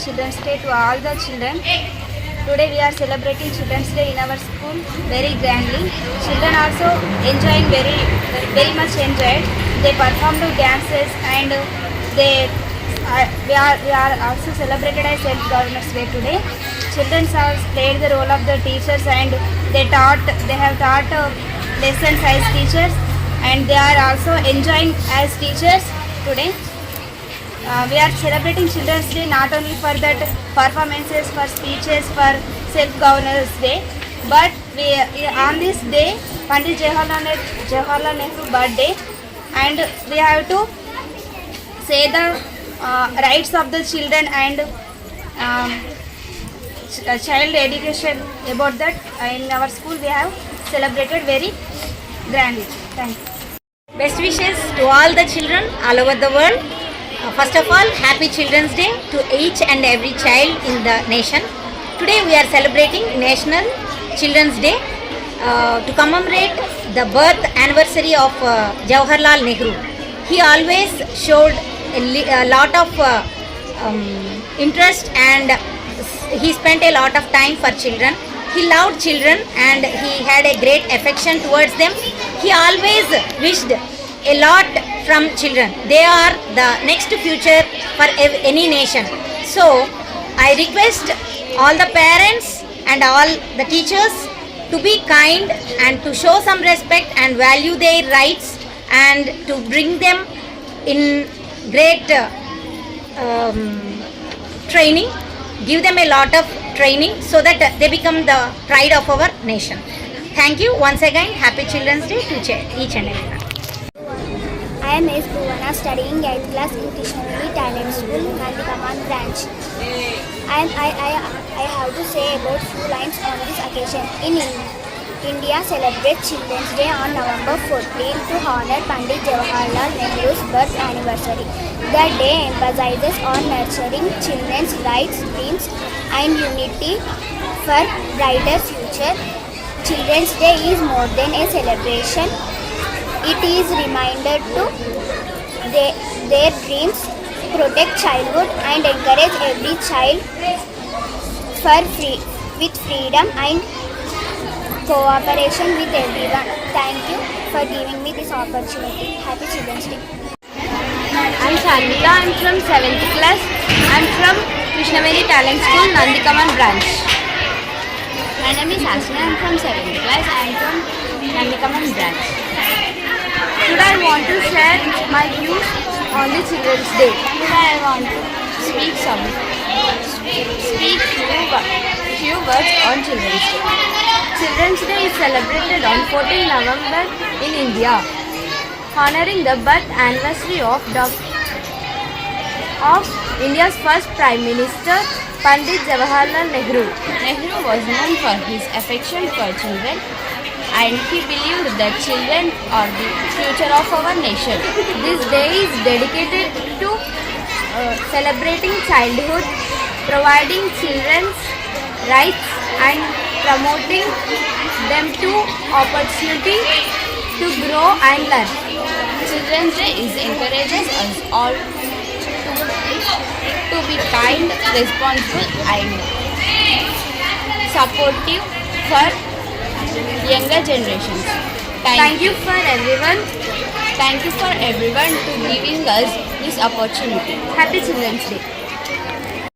Children's Day to all the children. Today we are celebrating Children's Day in our school very grandly. Children also enjoying very much enjoyed. They performed dances and we are also celebrated as Self-Governance Day today. Children have played the role of the teachers and they have taught lessons as teachers and they are also enjoying as teachers today. We are celebrating Children's Day not only for that performances, for speeches, for Self-Governance Day, but on this day, Pandit Jawaharlal Nehru birthday, and we have to say the rights of the children and child education about that. In our school, we have celebrated very grandly. Thank you. Best wishes to all the children all over the world. First of all, happy Children's Day to each and every child in the nation. Today we are celebrating National Children's Day to commemorate the birth anniversary of Jawaharlal Nehru. He always showed a lot of interest and he spent a lot of time for children. He loved children and he had a great affection towards them. He always wished a lot from children. They are the next future for any nation. So I request all the parents and all the teachers to be kind and to show some respect and value their rights and to bring them in great training, give them a lot of training so that they become the pride of our nation. Thank you once again. Happy Children's Day to each and everyone. I am S. Bhuvana, studying 8th class in Krishnaveli Talent School, Nandikaman branch. I have to say about few lines on this occasion. In India celebrates Children's Day on November 14 to honor Pandit Jawaharlal Nehru's birth anniversary. The day emphasizes on nurturing children's rights, dreams and unity for brighter future. Children's Day is more than a celebration. It is reminder to their dreams, protect childhood and encourage every child with freedom and cooperation with everyone. Thank you for giving me this opportunity. Happy Children's Day. I'm Shanmita. I'm from 7th class. I'm from Krishnaveli Talent School, Nandikaman branch. My name is Asna. I'm from 7th class. I'm from Nandikaman branch. Today I want to share my views on the Children's Day. Today I want to speak few words on Children's Day. Children's Day is celebrated on 14 November in India, honoring the birth anniversary of India's first Prime Minister, Pandit Jawaharlal Nehru. Nehru was known for his affection for children and he believed that children are the future of our nation. This day is dedicated to celebrating childhood, providing children's rights and promoting them to opportunity to grow and learn. Children's Day encourages us all to be kind, responsible and supportive for younger generations. Thank you for everyone. Thank you for everyone to giving us this opportunity. Happy Children's Day.